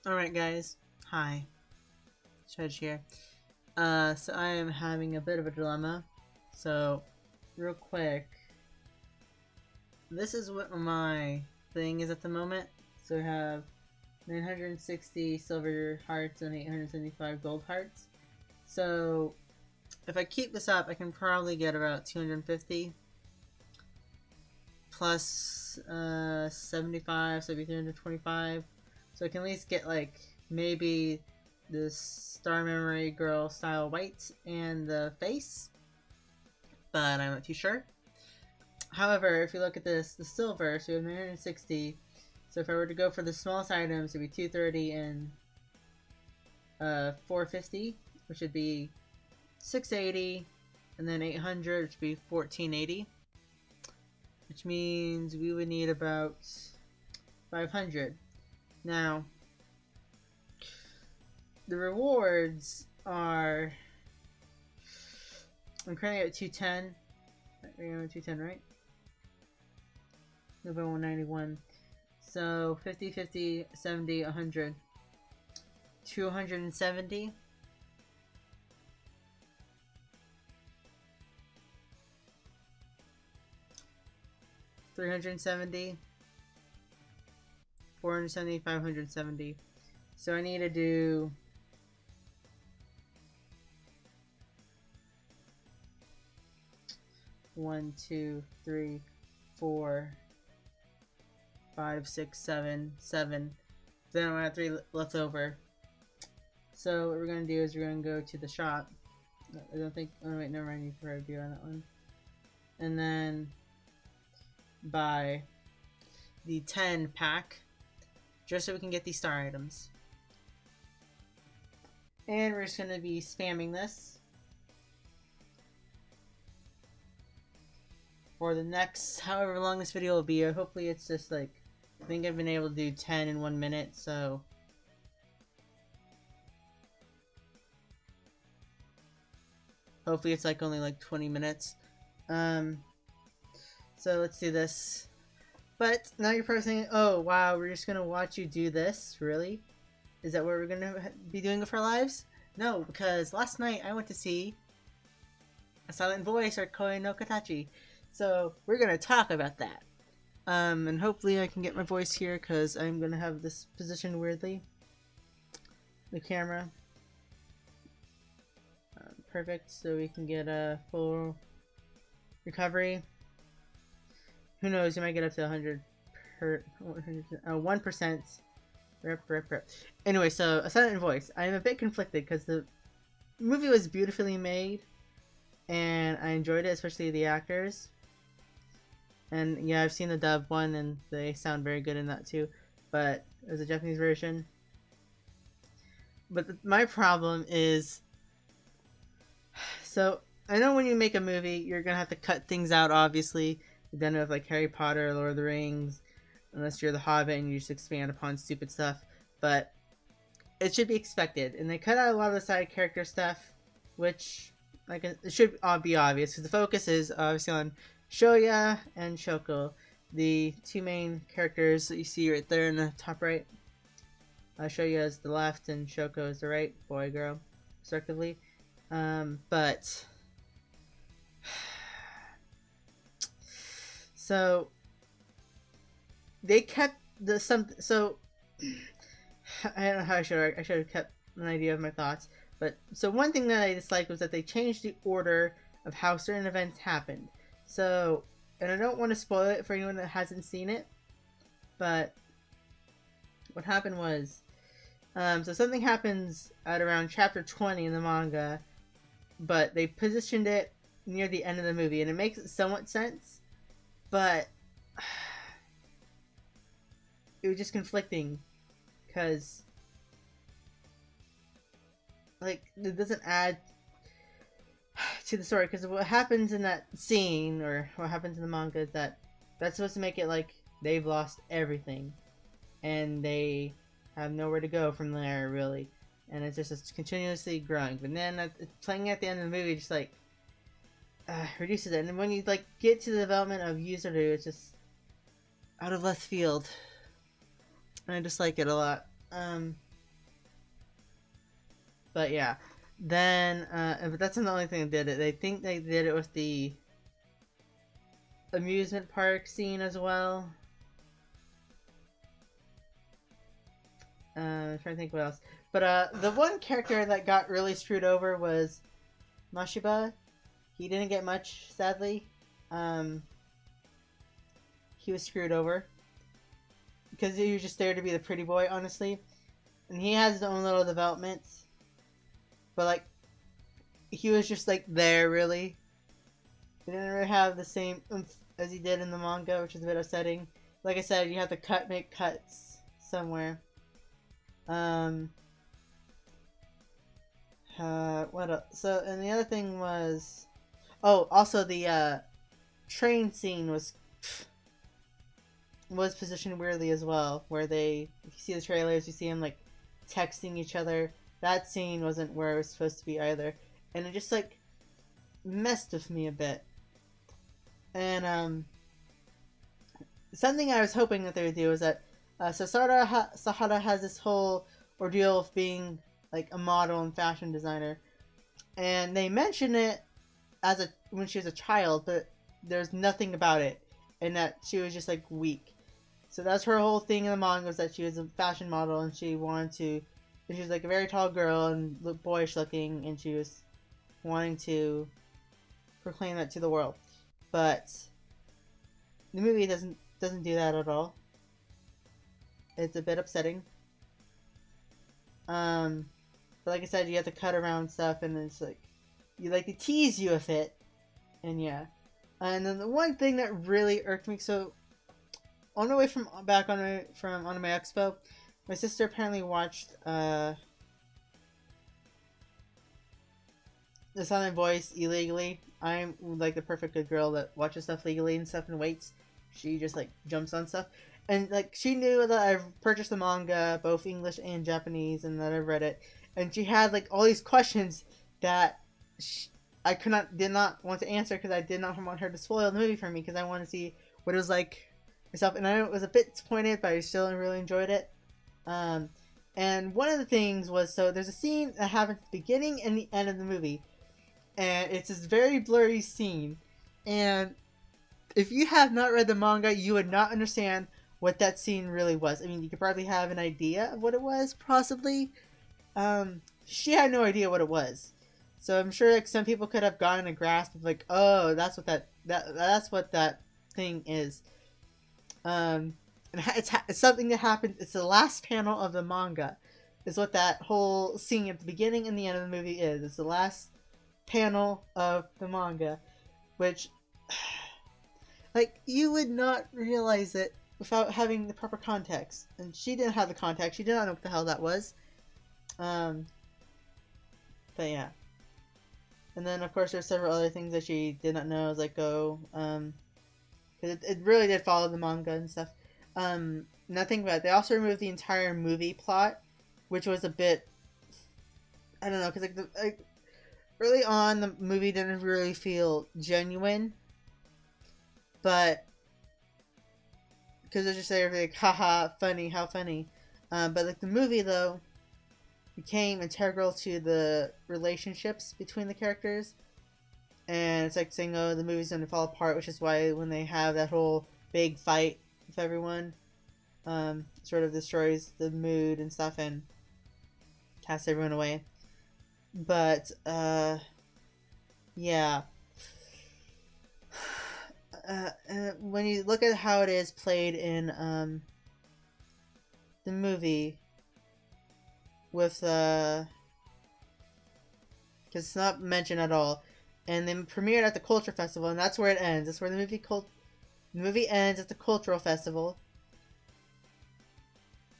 Alright guys, hi, Chudge here. So I am having a bit of a dilemma. So, real quick, this is what my thing is at the moment. So I have 960 silver hearts and 875 gold hearts. So, if I keep this up, I can probably get about 250 plus 75, so it'd be 325. So I can at least get like maybe this Star Memory Girl style white and the face, but I'm not too sure. However, if you look at this, the silver, so we have 960. So if I were to go for the smallest items, it'd be 230 and 450, which would be 680, and then 800, which would be 1480. Which means we would need about 500. Now, the rewards are... I'm currently at 210. We're at 210, right? November 191. So, 50, 50, 70, 100. 270. 370, 470, 570. So I need to do 1, 2, 3, 4, 5, 6, 7, 7. Then I have 3 left over. So what we're gonna do is we're gonna go to the shop. I don't think. Oh wait, never mind. I need to review on that one. And then buy the 10 pack just so we can get these star items. And we're just going to be spamming this for the next however long this video will be. Hopefully it's just like, I think I've been able to do 10 in 1 minute, so hopefully it's like only like 20 minutes. So let's do this. But now you're probably saying, oh wow, we're just gonna watch you do this? Really? Is that what we're gonna be doing with our lives? No, because last night I went to see A Silent Voice or Koi no Katachi. So we're gonna talk about that. And hopefully I can get my voice here because I'm gonna have this positioned weirdly. The camera. Perfect, so we can get a full recovery. Who knows, you might get up to 100 per 1%. Rip. Anyway, so A Silent Voice. I'm a bit conflicted because the movie was beautifully made and I enjoyed it, especially the actors. And yeah, I've seen the dub one and they sound very good in that too. But there's a Japanese version. But my problem is, so I know when you make a movie, you're gonna have to cut things out, obviously. You've done it with like Harry Potter, Lord of the Rings, unless you're The Hobbit and you just expand upon stupid stuff. But it should be expected. And they cut out a lot of the side character stuff, which like it should all be obvious because the focus is obviously on Shoya and Shoko, the two main characters that you see right there in the top right. Shoya is the left and Shoko is the right, boy, girl, respectively. But so they kept the so I don't know how I should have kept an idea of my thoughts. But so one thing that I disliked was that they changed the order of how certain events happened. So, and I don't want to spoil it for anyone that hasn't seen it, but what happened was, so something happens at around chapter 20 in the manga, but they positioned it near the end of the movie, and it makes somewhat sense, but it was just conflicting, because like it doesn't add to the story, because what happens in that scene, or what happens in the manga, is that that's supposed to make it like they've lost everything, and they have nowhere to go from there, really. And it's just continuously growing. But then playing at the end of the movie just like reduces it. And when you like get to the development of Yuzuru, it's just out of left field. And I just like it a lot. But yeah, then but that's not the only thing that did it. They think they did it with the amusement park scene as well. I'm trying to think what else. But the one character that got really screwed over was Mashiba. He didn't get much, sadly. He was screwed over because he was just there to be the pretty boy, honestly. And he has his own little developments, but like he was just like there really. He didn't really have the same oomph as he did in the manga, which is a bit upsetting. Like I said, you have to make cuts somewhere. What else? So, and the other thing was, oh, also the train scene was positioned weirdly as well, where they, if you see the trailers, you see them like texting each other. That scene wasn't where it was supposed to be either, and it just like messed with me a bit. And something I was hoping that they would do is that Sahara has this whole ordeal of being like a model and fashion designer, and they mention it when she was a child, but there's nothing about it, and that she was just like weak. So that's her whole thing in the manga, was that she was a fashion model and she wanted to. She was like a very tall girl and looked boyish looking, and she was wanting to proclaim that to the world. But the movie doesn't do that at all. It's a bit upsetting. But like I said, you have to cut around stuff, and it's like you like to tease you with it, and yeah. And then the one thing that really irked me, so on the way from Anime Expo, my sister apparently watched The Silent Voice illegally. I'm like the perfect good girl that watches stuff legally and stuff and waits. She just like jumps on stuff. And like she knew that I've purchased the manga, both English and Japanese, and that I've read it. And she had like all these questions that I did not want to answer because I did not want her to spoil the movie for me, because I want to see what it was like myself. And I was a bit disappointed, but I still really enjoyed it. And one of the things was, so there's a scene that happens at the beginning and the end of the movie, and it's this very blurry scene. And if you have not read the manga, you would not understand what that scene really was. I mean, you could probably have an idea of what it was, possibly. She had no idea what it was. So I'm sure like some people could have gotten a grasp of like, oh, that's what that's what that thing is. And it's something that happened. It's the last panel of the manga, is what that whole scene at the beginning and the end of the movie is. It's the last panel of the manga, which, like, you would not realize it without having the proper context. And she didn't have the context. She did not know what the hell that was. But yeah. And then, of course, there's several other things that she did not know as I go. Because it really did follow the manga and stuff. Nothing but they also removed the entire movie plot, which was a bit, I don't know, because like early on the movie didn't really feel genuine, but because it's just like haha funny, how funny, but like the movie though became integral to the relationships between the characters, and it's like saying, oh, the movie's gonna fall apart, which is why when they have that whole big fight with everyone, sort of destroys the mood and stuff and casts everyone away. But yeah, when you look at how it is played in the movie with because it's not mentioned at all, and then premiered at the Culture Festival, and that's where it ends. That's where the movie ends at the Cultural Festival.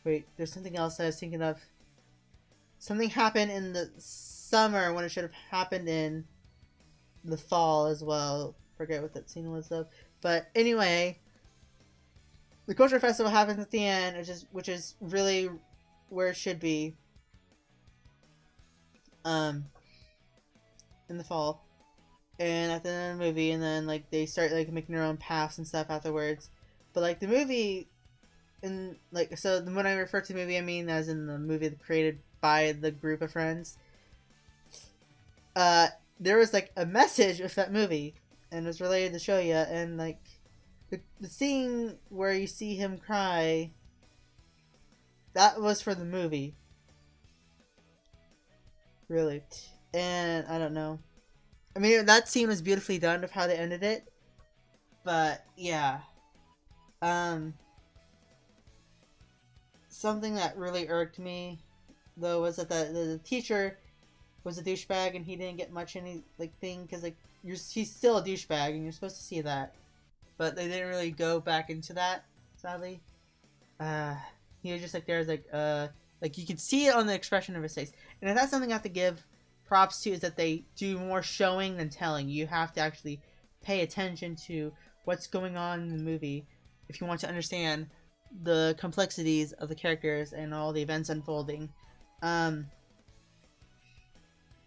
Wait, there's something else I was thinking of. Something happened in the summer when it should have happened in the fall as well. Forget what that scene was though. But anyway, the Culture Festival happens at the end, which is really where it should be. In the fall. And at the end of the movie, and then like they start like making their own paths and stuff afterwards. But like the movie, when I refer to the movie, I mean as in the movie created by the group of friends. uh, there was like a message with that movie, and it was related to Shoya, and like the scene where you see him cry, that was for the movie, really. And I don't know. I mean, that scene was beautifully done of how they ended it, but yeah. Um, Something that really irked me though was that the teacher was a douchebag and he didn't get much any like thing because like he's still a douchebag and you're supposed to see that, but they didn't really go back into that, sadly. uh he was just like there's like you could see it on the expression of his face, and if that's something I have to give props to, is that they do more showing than telling. You have to actually pay attention to what's going on in the movie if you want to understand the complexities of the characters and all the events unfolding. um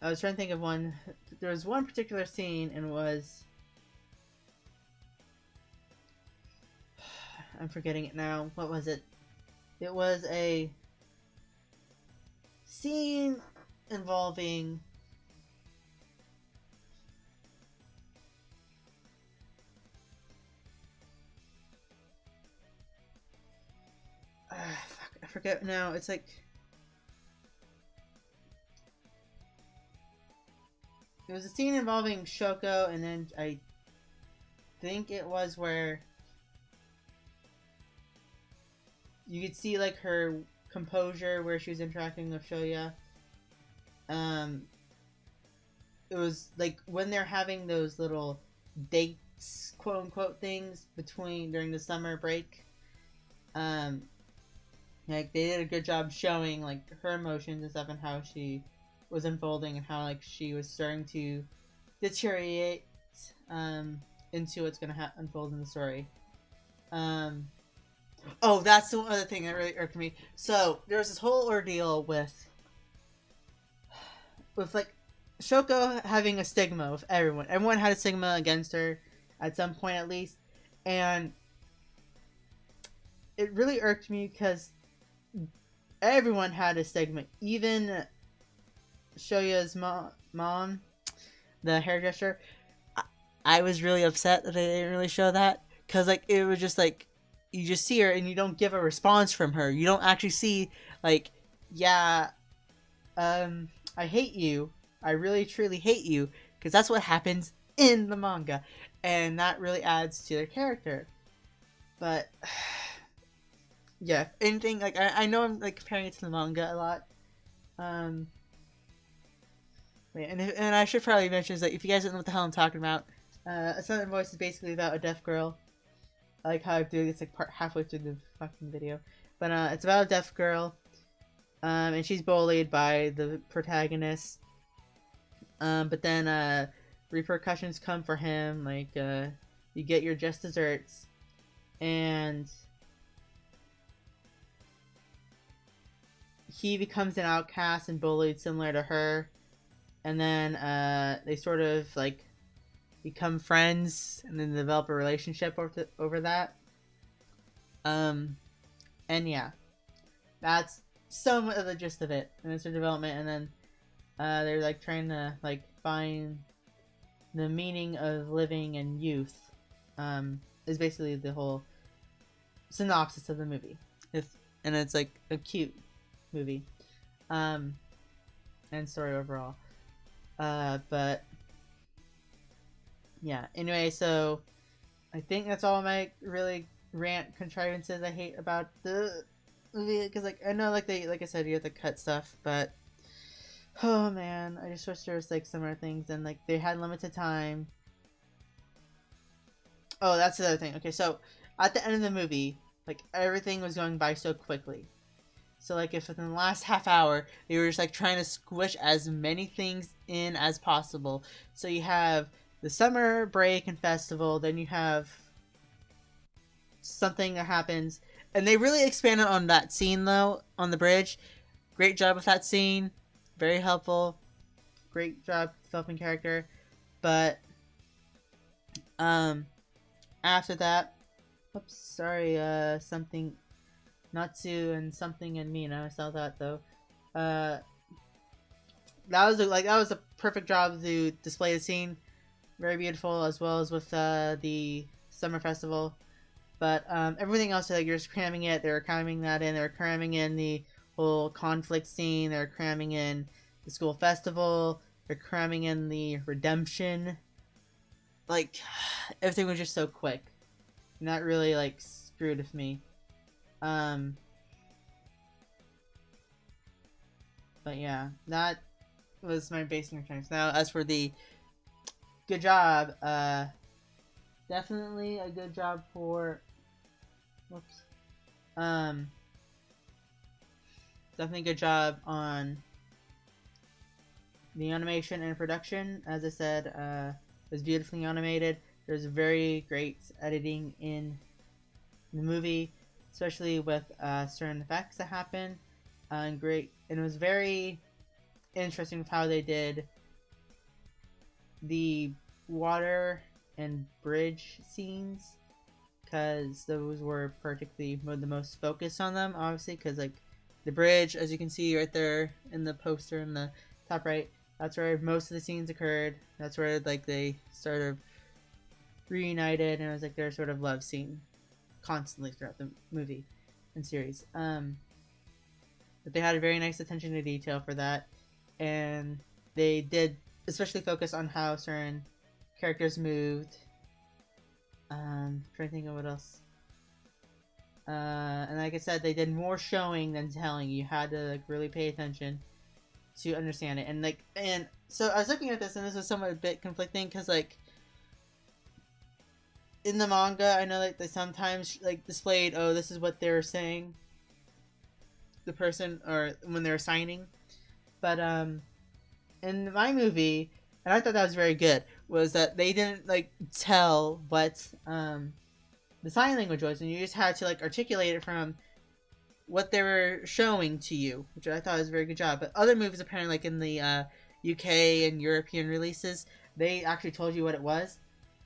I was trying to think of one. There was one particular scene, and it was, I'm forgetting it now. What was it? It was a scene involving fuck, I forget now. It's like it was a scene involving Shoko, and then I think it was where you could see like her composure where she was interacting with Shoya. Um, it was like when they're having those little dates, quote unquote, things between during the summer break. Um, like they did a good job showing like her emotions and stuff and how she was unfolding and how like she was starting to deteriorate into what's gonna unfold in the story. Oh, that's the other thing that really irked me. So there was this whole ordeal with like Shoko having a stigma with everyone. Everyone had a stigma against her at some point at least, and it really irked me because everyone had a stigma, even Shoya's mom, the hairdresser. I was really upset that they didn't really show that, because like it was just like you just see her and you don't give a response from her. You don't actually see like, yeah, I hate you. I really truly hate you, because that's what happens in the manga, and that really adds to their character. But yeah, anything like I know I'm like comparing it to the manga a lot. Um, and I should probably mention is that if you guys don't know what the hell I'm talking about, A Southern Voice is basically about a deaf girl. I like how I'm doing this like part halfway through the fucking video, but it's about a deaf girl, and she's bullied by the protagonist. But then repercussions come for him, like you get your just desserts, and he becomes an outcast and bullied similar to her, and then they sort of like become friends and then develop a relationship over that. And yeah, that's some of the gist of it, and it's their development, and then they're like trying to like find the meaning of living and youth. Is basically the whole synopsis of the movie. And it's like a cute movie, and story overall. But yeah. Anyway, so I think that's all my really rant contrivances I hate about the movie, because like I know like I said, you have to cut stuff, but oh man, I just wish there was like some other things, and like they had limited time. Oh, that's the other thing. Okay, so at the end of the movie, like everything was going by so quickly. So like if within the last half hour they were just like trying to squish as many things in as possible. So you have the summer break and festival, then you have something that happens, and they really expanded on that scene though on the bridge. Great job with that scene, very helpful. Great job developing character, but after that, oops, sorry, something, Natsu and something and Mina. I saw that though. that was a perfect job to display the scene. Very beautiful, as well as with the summer festival. But everything else, like, you're just cramming it. They're cramming that in. They're cramming in the whole conflict scene. They're cramming in the school festival. They're cramming in the redemption. Like, everything was just so quick. And that really, like, screwed with me. But yeah, that was my basic mechanics. Now, as for the good job, definitely a good job for, whoops, definitely a good job on the animation and production. As I said, it was beautifully animated. There's very great editing in the movie, especially with certain effects that happen. And it was very interesting with how they did the water and bridge scenes, because those were particularly the most focused on them, obviously, because like the bridge, as you can see right there in the poster in the top right, that's where most of the scenes occurred. That's where like they sort of reunited, and it was like their sort of love scene constantly throughout the movie and series. But they had a very nice attention to detail for that, and they did especially focus on how certain characters moved. Trying to think of what else. And like I said, they did more showing than telling. You had to like really pay attention to understand it. And so I was looking at this, and this was somewhat a bit conflicting, because like in the manga, I know like they sometimes like displayed, oh, this is what they're saying, the person, or when they're signing. But in my movie, and I thought that was very good, was that they didn't like tell what the sign language was, and you just had to like articulate it from what they were showing to you, which I thought was a very good job. But other movies, apparently, like in the UK and European releases, they actually told you what it was.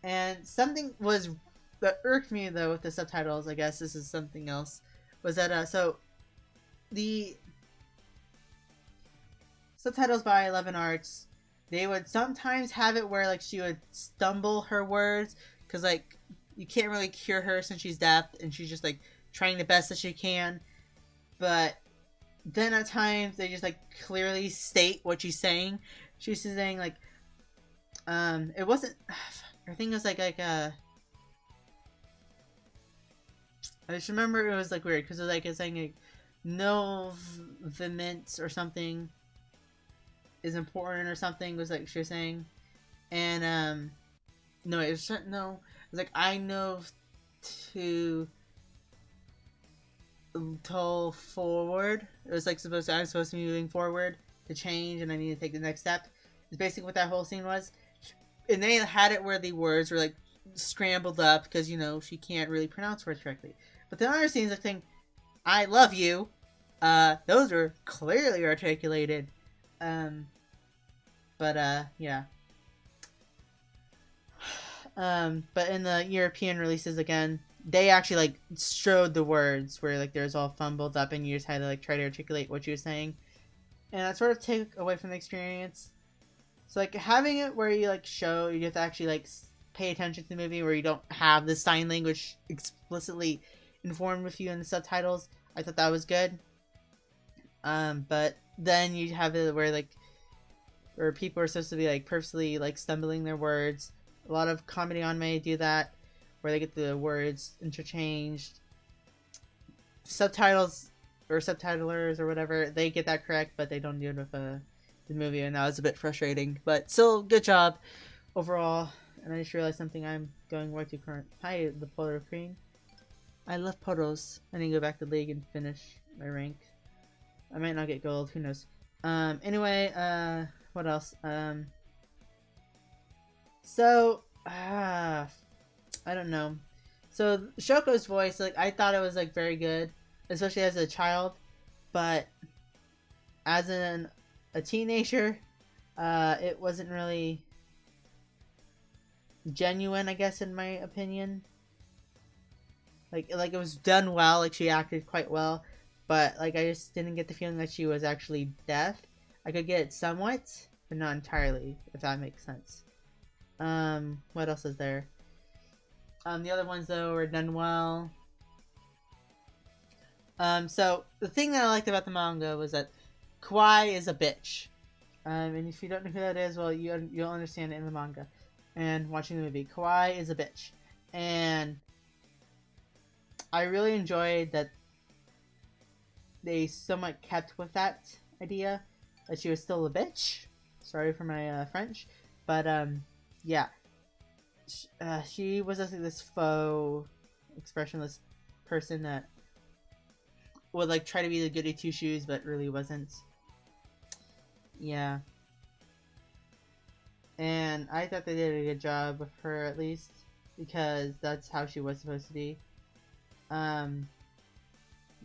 And something was that irked me though with the subtitles. I guess this is something else. Was that so the subtitles by 11 Arts, they would sometimes have it where like she would stumble her words, because like you can't really cure her since she's deaf, and she's just like trying the best that she can. But then at times they just like clearly state what she's saying. She's saying like it wasn't, I think it was like I just remember it was like weird, because it was like it's saying like no vehemence or something is important or something, was like she was saying. And no, it was no, it was like I know to toll forward. It was like I'm supposed to be moving forward to change, and I need to take the next step. It's basically what that whole scene was. And they had it where the words were like scrambled up, because you know she can't really pronounce words correctly. But the other scenes, like saying "I love you," those are clearly articulated. Yeah. But in the European releases, again, they actually like showed the words where like there's all fumbled up, and you just had to like try to articulate what you were saying, and that sort of took away from the experience. So like having it where you like show, you have to actually like pay attention to the movie, where you don't have the sign language explicitly informed with you in the subtitles. I thought that was good. But then you have it where people are supposed to be like purposely like stumbling their words. A lot of comedy anime do that, where they get the words interchanged. Subtitles or subtitlers or whatever, they get that correct, but they don't do it with the movie, and that was a bit frustrating. But still, good job overall. And I just realized something, I'm going way too current. Hi, the Polar Cream. I love Potos. I need to go back to League and finish my rank. I might not get gold, who knows. Anyway, what else? I don't know. So Shoko's voice, like I thought it was like very good, especially as a child, but as a teenager, it wasn't really genuine, I guess, in my opinion. Like it was done well, like she acted quite well, but like I just didn't get the feeling that she was actually deaf. I could get it somewhat, but not entirely, if that makes sense. What else is there? The other ones though were done well. So the thing that I liked about the manga was that Kawaii is a bitch. And if you don't know who that is, well, you'll understand it in the manga and watching the movie. Kawaii is a bitch, and I really enjoyed that they somewhat kept with that idea that she was still a bitch. Sorry for my French, but yeah, she was just like this faux, expressionless person that would like try to be the goody two shoes, but really wasn't. Yeah. And I thought they did a good job with her, at least, because that's how she was supposed to be. The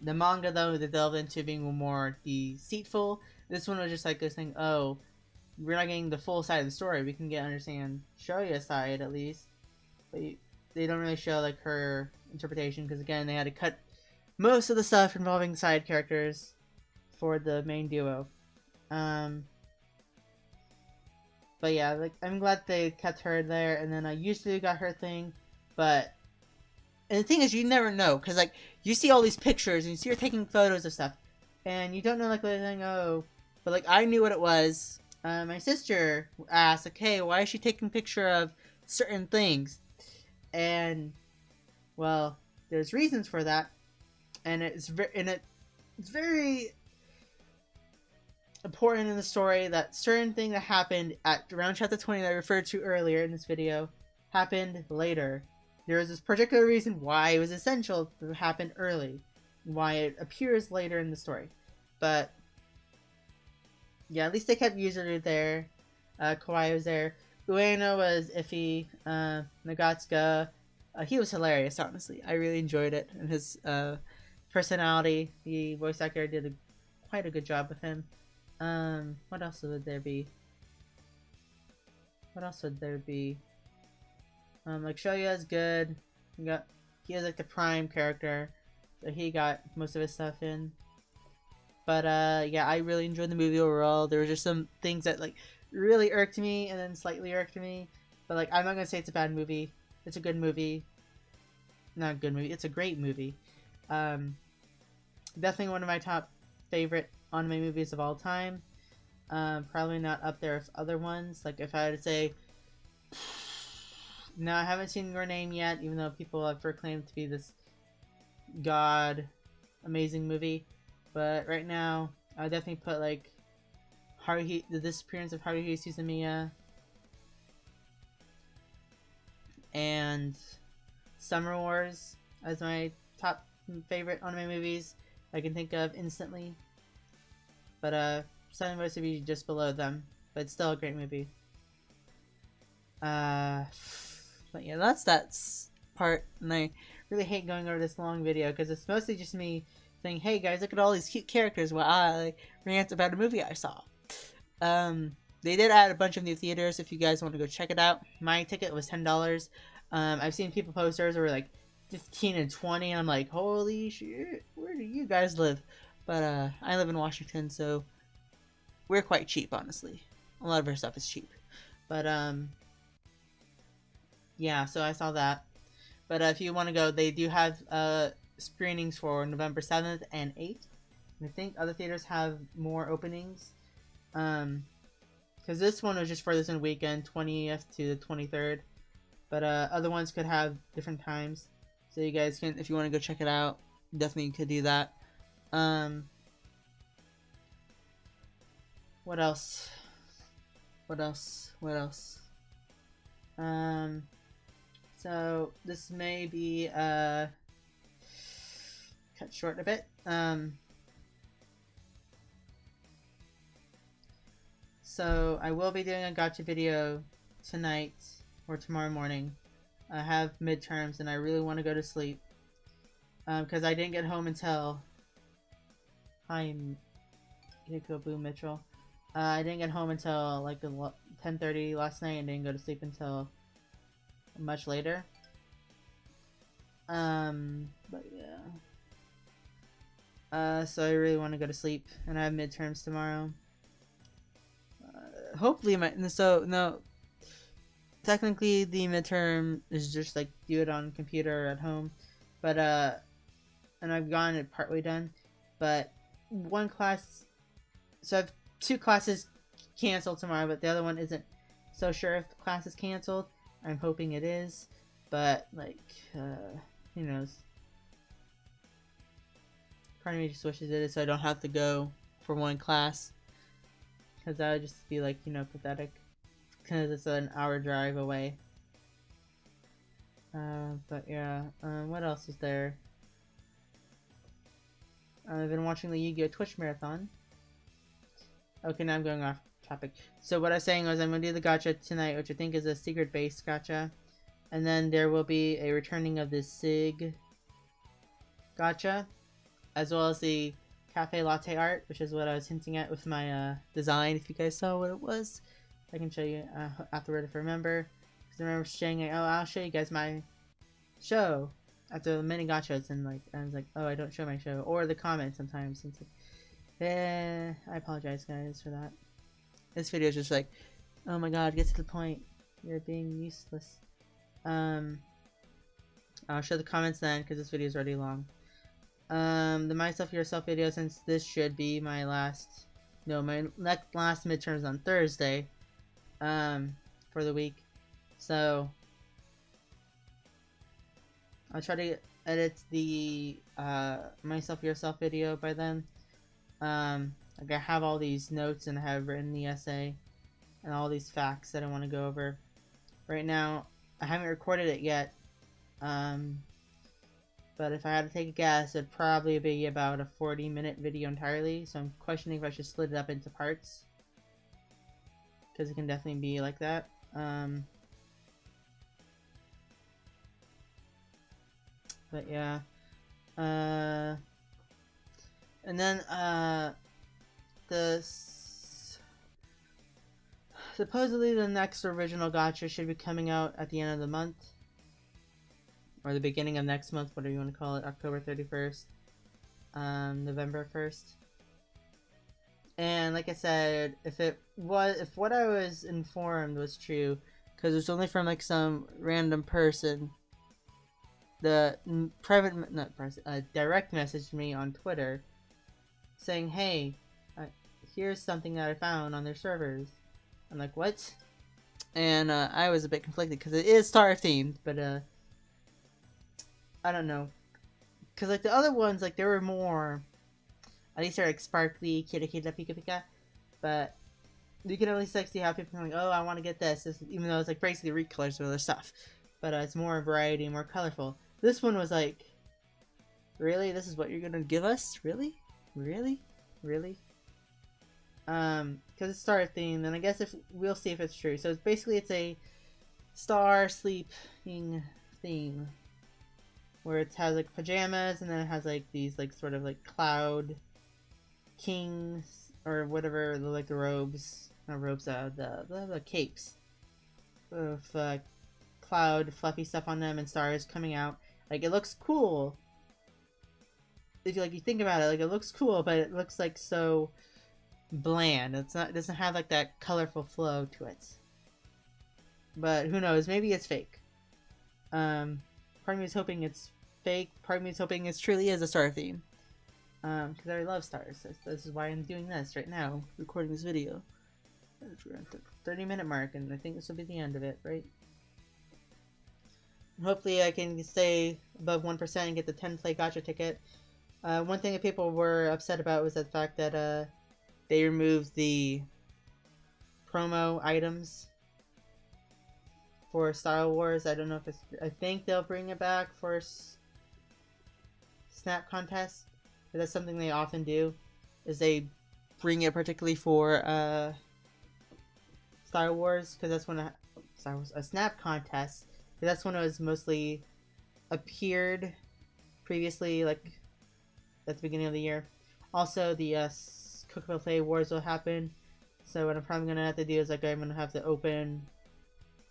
manga, though, they delved into being more deceitful. This one was just like this thing, oh, we're not getting the full side of the story. We can understand Shoya's side, at least. But they don't really show, like, her interpretation, because, again, they had to cut most of the stuff involving side characters for the main duo. But yeah, like, I'm glad they kept her there, and then I usually got her thing, but... And the thing is, you never know, because, like, you see all these pictures, and you see her taking photos of stuff, and you don't know, like, what thing, oh... But, like, I knew what it was. My sister asked, like, hey, why is she taking a picture of certain things? And, well, there's reasons for that, and it's very important in the story that certain thing that happened at around chapter 20 that I referred to earlier in this video happened later. There is this particular reason why it was essential to happen early, why it appears later in the story. But yeah, at least they kept Yuzuru there. Kawaii was there. Ueno was iffy. Nagatsuka, he was hilarious, honestly. I really enjoyed it, and his personality. The voice actor did quite a good job with him. What else would there be? Like Shoya is good. He is like the prime character, so he got most of his stuff in. But yeah, I really enjoyed the movie overall. There were just some things that like really irked me, and then slightly irked me. But like, I'm not gonna say it's a bad movie. It's a good movie. Not a good movie. It's a great movie. Definitely one of my top favorite anime movies of all time. Probably not up there with other ones. Like if I had to say, no, I haven't seen Your Name yet, even though people have proclaimed to be this god amazing movie. But right now, I would definitely put like the Disappearance of Haruhi Suzumiya and Summer Wars as my top favorite anime movies I can think of instantly. But Silent Voice would be just below them, but it's still a great movie. But yeah, that's that part, and I really hate going over this long video because it's mostly just me saying, hey guys, look at all these cute characters while I rant about a movie I saw. They did add a bunch of new theaters if you guys want to go check it out. My ticket was $10. I've seen people posters were like 15 and 20, and I'm like, holy shit, where do you guys live? But I live in Washington, so we're quite cheap, honestly. A lot of our stuff is cheap. But yeah, so I saw that. But if you want to go, they do have screenings for November 7th and 8th. And I think other theaters have more openings. Because this one was just for this weekend, 20th to the 23rd. But other ones could have different times. So you guys can, if you want to go check it out, definitely could do that. What else? So this may be cut short a bit. So I will be doing a gacha video tonight or tomorrow morning. I have midterms and I really want to go to sleep. Because I didn't get home until... Hi, Hikobu Mitchell. I didn't get home until like 10:30 last night and didn't go to sleep until much later. But yeah. So I really want to go to sleep and I have midterms tomorrow. hopefully no, technically the midterm is just like do it on computer or at home, but and I've gotten it partway done, but one class, so I have two classes canceled tomorrow, but the other one isn't so sure if the class is canceled. I'm hoping it is, but like who knows. Part of me just wishes it is so I don't have to go for one class, because that would just be like, you know, pathetic, because it's an hour drive away. But yeah, what else is there? I've been watching the Yu-Gi-Oh! Twitch marathon. Okay, now I'm going off topic. So what I was saying was I'm going to do the gacha tonight, which I think is a secret-based gacha. And then there will be a returning of the SIG gacha, as well as the cafe latte art, which is what I was hinting at with my design. If you guys saw what it was, I can show you afterward if I remember. Because I remember saying, oh, I'll show you guys my show after the mini gachas, and like I was like, oh, I don't show my show, or the comments sometimes. And I apologize, guys, for that. This video is just like, oh my god, get to the point. You're being useless. I'll show the comments then, because this video is already long. The myself yourself video, since this should be my last, no, my last midterms on Thursday, for the week. So I'll try to edit the myself yourself video by then. Like I have all these notes and I have written the essay and all these facts that I want to go over. Right now, I haven't recorded it yet. But if I had to take a guess, it'd probably be about a 40-minute video entirely. So I'm questioning if I should split it up into parts, because it can definitely be like that. But yeah. And then supposedly the next original gacha should be coming out at the end of the month, or the beginning of next month, whatever you want to call it, October 31st, November 1st. And like I said, if what I was informed was true, because it's only from like some random person, the direct messaged me on Twitter saying, hey, here's something that I found on their servers. I'm like, what? And I was a bit conflicted, because it is star themed, but I don't know, because like the other ones, like there were more, at least they're like sparkly, kita kita, pika pika, but you can at least like see how people are like, oh, I want to get this, even though it's like basically recolors of other stuff, but it's more variety, more colorful. This one was like, really? This is what you're gonna give us? Really? Really? Really? Because it's star themed, and I guess we'll see if it's true. So it's basically, it's a star sleeping theme, where it has like pajamas, and then it has like these like sort of like cloud kings or whatever, like the robes, not robes, the capes with cloud fluffy stuff on them and stars coming out. Like it looks cool. If you think about it, like it looks cool, but it looks like so bland. It doesn't have like that colorful flow to it. But who knows? Maybe it's fake. Part of me is hoping it's fake. Part of me is hoping it truly is a star theme. Because I love stars. This is why I'm doing this right now, recording this video. We're at the 30-minute mark, and I think this will be the end of it, right? And hopefully I can stay above 1% and get the 10-play gacha ticket. One thing that people were upset about was the fact that they removed the promo items for Star Wars. I don't know if it's... I think they'll bring it back for Snap Contest. But that's something they often do, is they bring it particularly for Star Wars, because that's when a Snap Contest, because that's when it was mostly appeared previously, like at the beginning of the year. Also, the Cocoppa Play Wars will happen. So what I'm probably gonna have to do is like I'm gonna have to open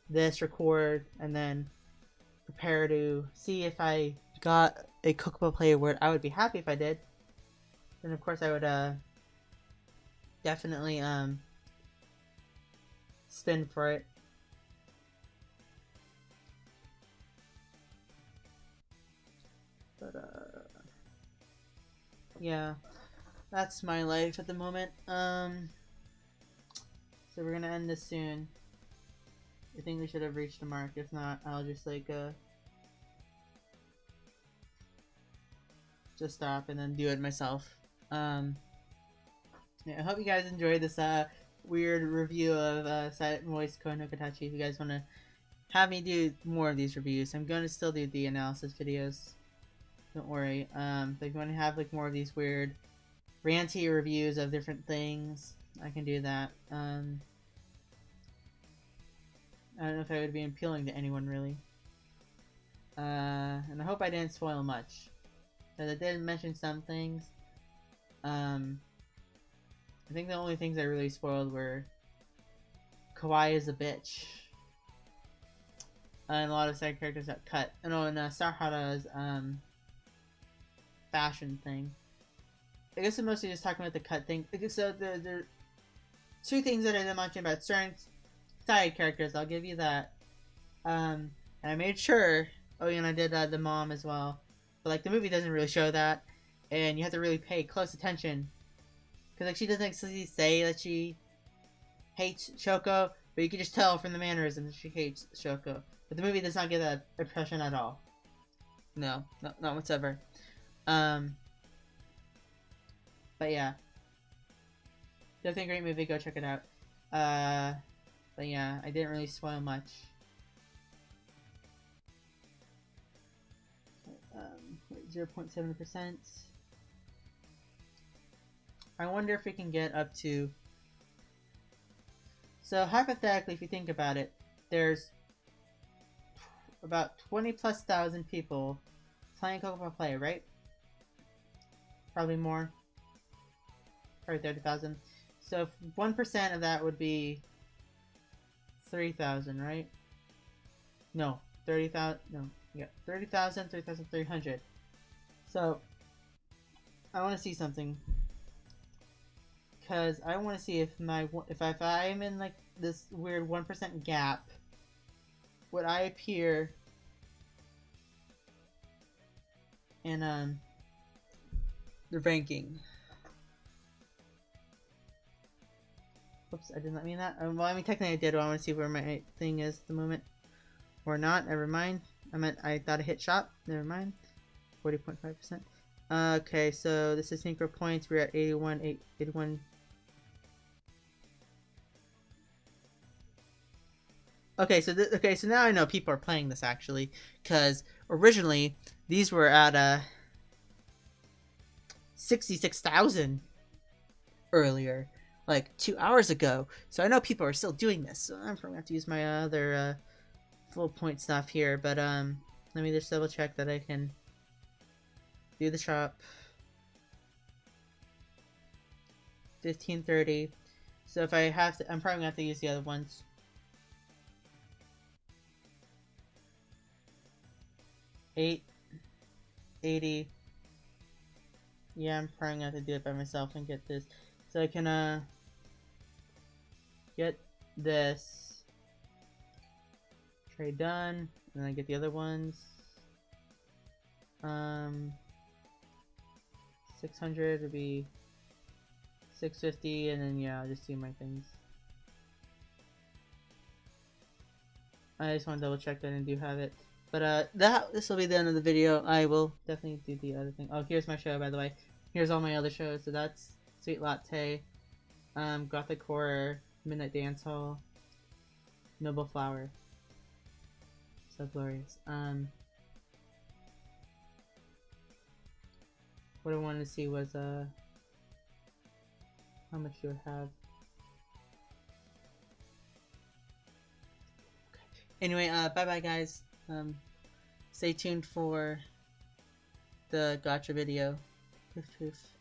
this, record, and then prepare to see if I got a Cocoppa Play Award. I would be happy if I did. And of course I would definitely spin for it. But yeah, that's my life at the moment. So we're gonna end this soon. I think we should have reached the mark. If not, I'll just like just stop and then do it myself. Yeah, I hope you guys enjoyed this weird review of Silent Voice Kono Katachi. If you guys want to have me do more of these reviews, I'm going to still do the analysis videos. Don't worry. But if you want to have like more of these weird ranty reviews of different things, I can do that. I don't know if I would be appealing to anyone really. And I hope I didn't spoil much. Because I did mention some things. I think the only things I really spoiled were Kawaii is a bitch. And a lot of side characters got cut. And Sarahara's fashion thing. I guess I'm mostly just talking about the cut thing. So there are two things that I didn't mention about certain side characters. I'll give you that. And I made sure. Oh, yeah, and I did the mom as well. But like the movie doesn't really show that, and you have to really pay close attention. Because like she doesn't actually say that she hates Shoko, but you can just tell from the mannerisms that she hates Shoko. But the movie does not give that impression at all. No, not whatsoever. But yeah, definitely a great movie. Go check it out. But yeah, I didn't really spoil much. 0.7%. I wonder if we can get up to... So hypothetically, if you think about it, there's about 20+ thousand people playing Cocoppa Play, right? Probably more. Probably 30,000. So 1% of that would be 3,000, right? No, 30,000. No, yeah, 30,000, 3,300. So I want to see something. Because I want to see if I'm in like this weird 1% gap, would I appear in the ranking? Oops, I did not mean that. Well, I mean technically I did. I want to see where my thing is at the moment, or not. Never mind. I thought I hit shop. Never mind. 40.5%. Okay, so this is synchro points. We're at 81. Okay, so now I know people are playing this actually, because originally these were at 66,000 earlier, like 2 hours ago. So I know people are still doing this. So I'm probably gonna have to use my other full point stuff here, but let me just double check that I can do the shop. 1530. So if I have to, I'm probably gonna have to use the other ones. 880. Yeah, I'm probably gonna have to do it by myself and get this. So I can get this trade done, and then I get the other ones. 600 would be 650, and then yeah, I'll just do my things. I just want to double check that I do have it. But this will be the end of the video. I will definitely do the other thing. Oh, here's my show, by the way. Here's all my other shows. So that's Sweet Latte, Gothic Horror, Midnight Dance Hall, Noble Flower. So glorious. What I wanted to see was how much you would have. Okay. Anyway, bye bye guys. Stay tuned for the gotcha video. Poof poof.